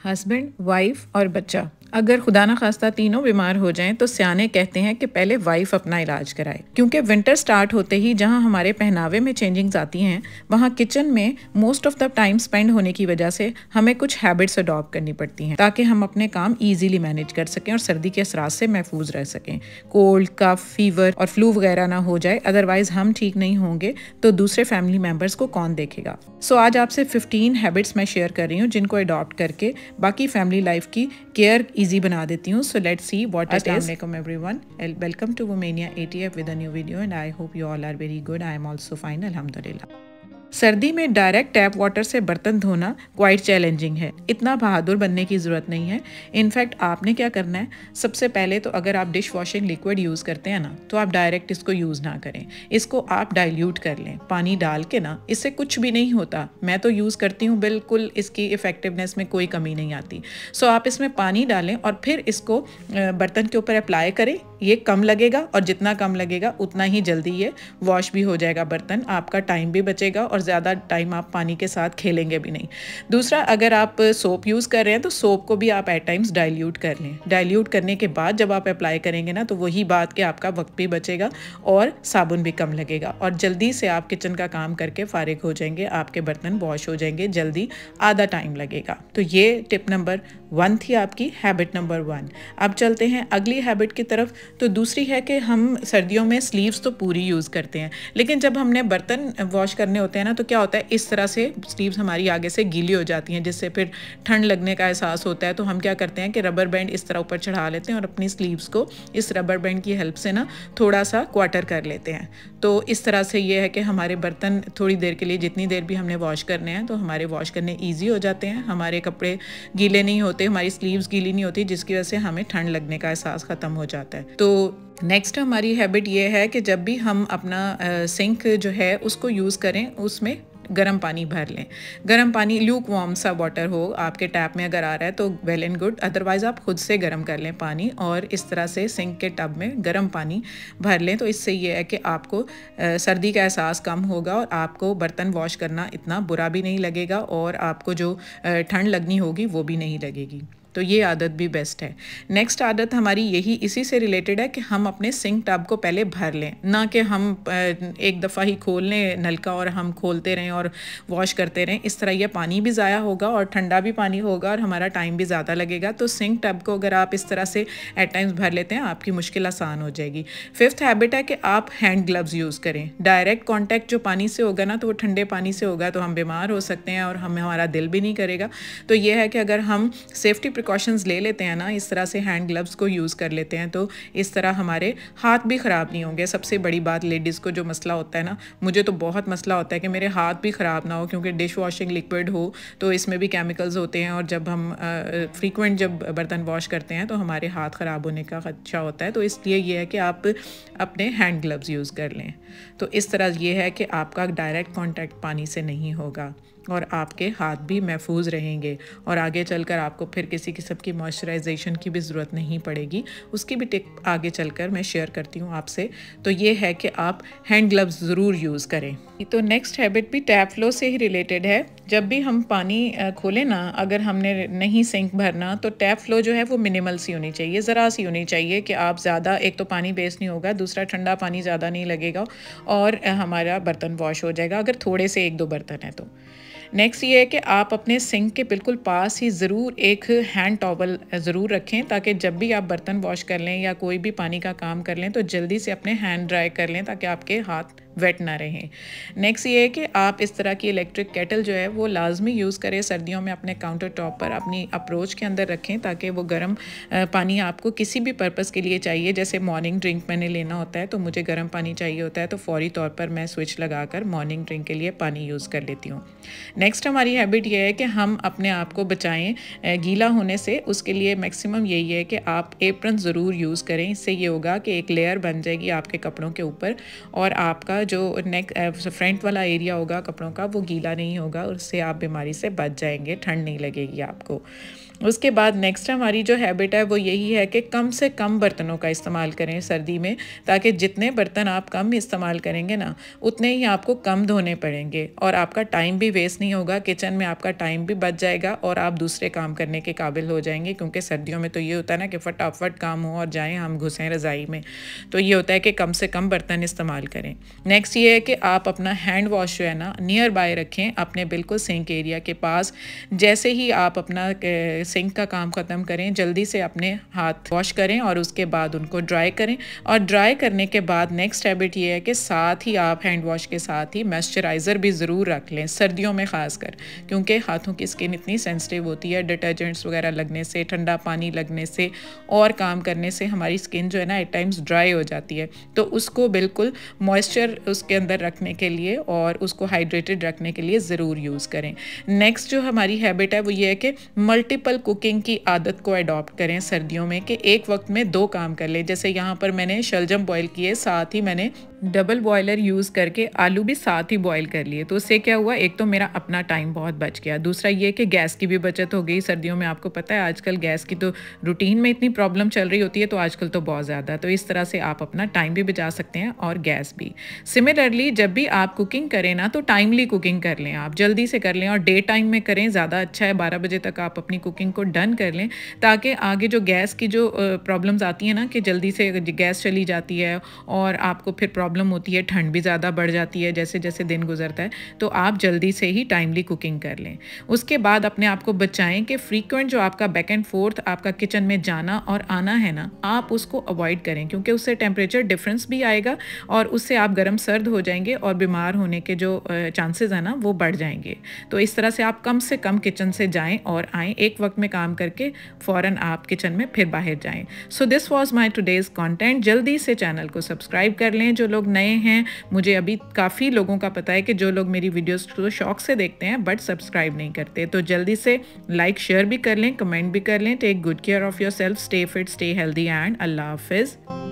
Husband, wife और बच्चा अगर खुदा ना खास्ता तीनों बीमार हो जाएं तो सियाने कहते हैं कि पहले वाइफ अपना इलाज कराए, क्योंकि विंटर स्टार्ट होते ही जहां हमारे पहनावे में चेंजिंग्स आती हैं वहां किचन में most of the time spend होने की वजह से हमें कुछ हैबिट्स अडॉप्ट करनी पड़ती हैं ताकि हम अपने काम ईजिली मैनेज कर सकें और सर्दी के असरात से महफूज रह सकें। कोल्ड, कफ, फीवर और फ्लू वगैरह ना हो जाए, अदरवाइज हम ठीक नहीं होंगे तो दूसरे फैमिली मेम्बर्स को कौन देखेगा। सो आज आपसे 15 हैबिट्स मैं शेयर कर रही हूँ जिनको अडॉप्ट करके बाकी फैमिली लाइफ की केयर इजी बना देती हूँ। So let's see what it is. अस्सलाम वालेकुम everyone, welcome to Womenia ATF with a new video and I hope you all are very good. I am also fine, अल्हम्दुलिल्लाह। सर्दी में direct tap water से बर्तन धोना क्वाइट चैलेंजिंग है। इतना बहादुर बनने की ज़रूरत नहीं है। इनफैक्ट आपने क्या करना है, सबसे पहले तो अगर आप डिश वॉशिंग लिक्विड यूज़ करते हैं ना, तो आप डायरेक्ट इसको यूज़ ना करें, इसको आप डाइल्यूट कर लें पानी डाल के ना। इससे कुछ भी नहीं होता, मैं तो यूज़ करती हूँ, बिल्कुल इसकी इफ़ेक्टिवनेस में कोई कमी नहीं आती। सो आप इसमें पानी डालें और फिर इसको बर्तन के ऊपर अप्लाई करें। ये कम लगेगा और जितना कम लगेगा उतना ही जल्दी ये वॉश भी हो जाएगा बर्तन, आपका टाइम भी बचेगा और ज़्यादा टाइम आप पानी के साथ खेलेंगे भी नहीं। दूसरा, अगर आप सोप यूज़ कर रहे हैं तो सोप को भी आप एट टाइम्स डाइल्यूट कर लें। डाइल्यूट करने के बाद जब आप अप्लाई करेंगे ना, तो वही बात कि आपका वक्त भी बचेगा और साबुन भी कम लगेगा और जल्दी से आप किचन का काम करके फारिग हो जाएंगे, आपके बर्तन वॉश हो जाएंगे जल्दी, आधा टाइम लगेगा। तो ये टिप नंबर 1 थी आपकी, हैबिट नंबर 1। अब चलते हैं अगली हैबिट की तरफ। तो दूसरी है कि हम सर्दियों में स्लीव्स तो पूरी यूज़ करते हैं, लेकिन जब हमने बर्तन वॉश करने होते हैं ना, तो क्या होता है, इस तरह से स्लीव्स हमारी आगे से गीली हो जाती हैं, जिससे फिर ठंड लगने का एहसास होता है। तो हम क्या करते हैं कि रबर बैंड इस तरह ऊपर चढ़ा लेते हैं और अपनी स्लीव्स को इस रबर बैंड की हेल्प से ना थोड़ा सा क्वार्टर कर लेते हैं। तो इस तरह से ये है कि हमारे बर्तन थोड़ी देर के लिए, जितनी देर भी हमने वॉश करने हैं, तो हमारे वॉश करने ईजी हो जाते हैं, हमारे कपड़े गीले नहीं होते, हमारी स्लीव्स गीली नहीं होती, जिसकी वजह से हमें ठंड लगने का एहसास ख़त्म हो जाता है। तो नेक्स्ट हमारी हैबिट ये है कि जब भी हम अपना सिंक जो है उसको यूज़ करें, उसमें गर्म पानी भर लें। गर्म पानी, ल्यूक वार्म सा वाटर हो, आपके टैप में अगर आ रहा है तो वेल एंड गुड, अदरवाइज़ आप खुद से गर्म कर लें पानी और इस तरह से सिंक के टब में गर्म पानी भर लें। तो इससे ये है कि आपको सर्दी का एहसास कम होगा और आपको बर्तन वॉश करना इतना बुरा भी नहीं लगेगा और आपको जो ठंड लगनी होगी वो भी नहीं लगेगी। तो ये आदत भी बेस्ट है। नेक्स्ट आदत हमारी यही इसी से रिलेटेड है कि हम अपने सिंक टब को पहले भर लें, ना कि हम एक दफ़ा ही खोल लें नलका और हम खोलते रहें और वॉश करते रहें। इस तरह यह पानी भी ज़ाया होगा और ठंडा भी पानी होगा और हमारा टाइम भी ज़्यादा लगेगा। तो सिंक टब को अगर आप इस तरह से एट टाइम्स भर लेते हैं, आपकी मुश्किल आसान हो जाएगी। 5th हैबिट है कि आप हैंड ग्लव्स यूज़ करें। डायरेक्ट कॉन्टैक्ट जो पानी से होगा ना, तो वो ठंडे पानी से होगा, तो हम बीमार हो सकते हैं और हमारा दिल भी नहीं करेगा। तो ये है कि अगर हम सेफ्टी प्रिकॉशंस ले लेते हैं ना, इस तरह से हैंड ग्लव्स को यूज़ कर लेते हैं, तो इस तरह हमारे हाथ भी ख़राब नहीं होंगे। सबसे बड़ी बात, लेडीज़ को जो मसला होता है ना, मुझे तो बहुत मसला होता है कि मेरे हाथ भी ख़राब ना हो, क्योंकि डिश वॉशिंग लिक्विड हो तो इसमें भी केमिकल्स होते हैं और जब हम फ्रीक्वेंट जब बर्तन वॉश करते हैं तो हमारे हाथ ख़राब होने का खदशा होता है। तो इसलिए ये है कि आप अपने हैंड ग्लव्स यूज़ कर लें। तो इस तरह ये है कि आपका डायरेक्ट कॉन्टैक्ट पानी से नहीं होगा और आपके हाथ भी महफूज रहेंगे और आगे चलकर आपको फिर किसी किस्म की मॉइस्चराइजेशन की भी ज़रूरत नहीं पड़ेगी। उसकी भी टिप आगे चलकर मैं शेयर करती हूँ आपसे। तो ये है कि आप हैंड ग्लव्स ज़रूर यूज़ करें। तो नेक्स्ट हैबिट भी टैप फ्लो से ही रिलेटेड है। जब भी हम पानी खोलें ना, अगर हमने नहीं सिंक भरना, तो टैप फ्लो जो है वो मिनिमल सी होनी चाहिए, ज़रा सी होनी चाहिए कि आप ज़्यादा, एक तो पानी वेस्ट नहीं होगा, दूसरा ठंडा पानी ज़्यादा नहीं लगेगा और हमारा बर्तन वॉश हो जाएगा, अगर थोड़े से 1-2 बर्तन हैं तो। नेक्स्ट ये है कि आप अपने सिंक के बिल्कुल पास ही ज़रूर एक हैंड टॉवल ज़रूर रखें, ताकि जब भी आप बर्तन वॉश कर लें या कोई भी पानी का काम कर लें तो जल्दी से अपने हैंड ड्राई कर लें, ताकि आपके हाथ वेट ना रहें। नेक्स्ट ये है कि आप इस तरह की इलेक्ट्रिक केटल जो है वो लाजमी यूज़ करें सर्दियों में, अपने काउंटर टॉप पर अपनी अप्रोच के अंदर रखें, ताकि वो गर्म पानी आपको किसी भी पर्पज़ के लिए चाहिए, जैसे मॉर्निंग ड्रिंक मैंने लेना होता है तो मुझे गर्म पानी चाहिए होता है, तो फौरी तौर पर मैं स्विच लगाकर मॉर्निंग ड्रिंक के लिए पानी यूज़ कर लेती हूँ। नेक्स्ट हमारी हैबिट ये है कि हम अपने आप को बचाएं गीला होने से। उसके लिए मैक्सिमम यही है कि आप एप्रन ज़रूर यूज़ करें। इससे ये होगा कि एक लेयर बन जाएगी आपके कपड़ों के ऊपर और आपका जो नेक फ्रंट वाला एरिया होगा कपड़ों का वो गीला नहीं होगा, उससे आप बीमारी से बच जाएंगे, ठंड नहीं लगेगी आपको। उसके बाद नेक्स्ट हमारी जो हैबिट है वो यही है कि कम से कम बर्तनों का इस्तेमाल करें सर्दी में, ताकि जितने बर्तन आप कम इस्तेमाल करेंगे ना उतने ही आपको कम धोने पड़ेंगे और आपका टाइम भी वेस्ट नहीं होगा, किचन में आपका टाइम भी बच जाएगा और आप दूसरे काम करने के काबिल हो जाएंगे। क्योंकि सर्दियों में तो ये होता है ना कि फटाफट काम हो और जाएं हम घुसें रज़ाई में, तो ये होता है कि कम से कम बर्तन इस्तेमाल करें। नेक्स्ट ये है कि आप अपना हैंड वॉश जो है ना नियर बाय रखें अपने बिल्कुल सिंक एरिया के पास। जैसे ही आप अपना सिंक का काम ख़त्म करें जल्दी से अपने हाथ वॉश करें और उसके बाद उनको ड्राई करें। और ड्राई करने के बाद नेक्स्ट हैबिट ये है कि साथ ही आप हैंड वॉश के साथ ही मॉइस्चराइज़र भी ज़रूर रख लें, सर्दियों में ख़ासकर, क्योंकि हाथों की स्किन इतनी सेंसिटिव होती है, डिटर्जेंट्स वगैरह लगने से, ठंडा पानी लगने से और काम करने से हमारी स्किन जो है ना एट टाइम्स ड्राई हो जाती है। तो उसको बिल्कुल मॉइस्चर उसके अंदर रखने के लिए और उसको हाइड्रेटेड रखने के लिए ज़रूर यूज़ करें। नेक्स्ट जो हमारी हैबिट है वो ये है कि मल्टीपल कुकिंग की आदत को अडॉप्ट करें सर्दियों में, कि एक वक्त में 2 काम कर ले। जैसे यहाँ पर मैंने शलजम बॉयल किए, साथ ही मैंने डबल बॉयलर यूज़ करके आलू भी साथ ही बॉयल कर लिए। तो उससे क्या हुआ, एक तो मेरा अपना टाइम बहुत बच गया, दूसरा ये कि गैस की भी बचत हो गई। सर्दियों में आपको पता है आजकल गैस की तो रूटीन में इतनी प्रॉब्लम चल रही होती है, तो आजकल तो बहुत ज़्यादा। तो इस तरह से आप अपना टाइम भी बचा सकते हैं और गैस भी। सिमिलरली जब भी आप कुकिंग करें ना तो टाइमली कुकिंग कर लें, आप जल्दी से कर लें और डे टाइम में करें, ज़्यादा अच्छा है। 12 बजे तक आप अपनी कुकिंग को डन कर लें, ताकि आगे जो गैस की जो प्रॉब्लम्स आती हैं ना कि जल्दी से गैस चली जाती है और आपको फिर प्रॉब्लम होती है, ठंड भी ज़्यादा बढ़ जाती है जैसे जैसे दिन गुजरता है, तो आप जल्दी से ही टाइमली कुकिंग कर लें। उसके बाद अपने आप को बचाएं कि फ्रीक्वेंट जो आपका बैक एंड फोर्थ आपका किचन में जाना और आना है ना, आप उसको अवॉइड करें, क्योंकि उससे टेम्परेचर डिफरेंस भी आएगा और उससे आप गर्म सर्द हो जाएंगे और बीमार होने के जो चांसेस हैं ना वो बढ़ जाएंगे। तो इस तरह से आप कम से कम किचन से जाएं और आएँ, एक वक्त में काम करके फ़ौरन आप किचन में फिर बाहर जाएं। So this was my today's content. जल्दी से चैनल को सब्सक्राइब कर लें जो लोग नए हैं। मुझे अभी काफ़ी लोगों का पता है कि जो लोग मेरी वीडियोस को शौक से देखते हैं बट सब्सक्राइब नहीं करते, तो जल्दी से लाइक शेयर भी कर लें, कमेंट भी कर लें। Take good care of yourself, stay fit, stay healthy and अल्लाह हाफिज़।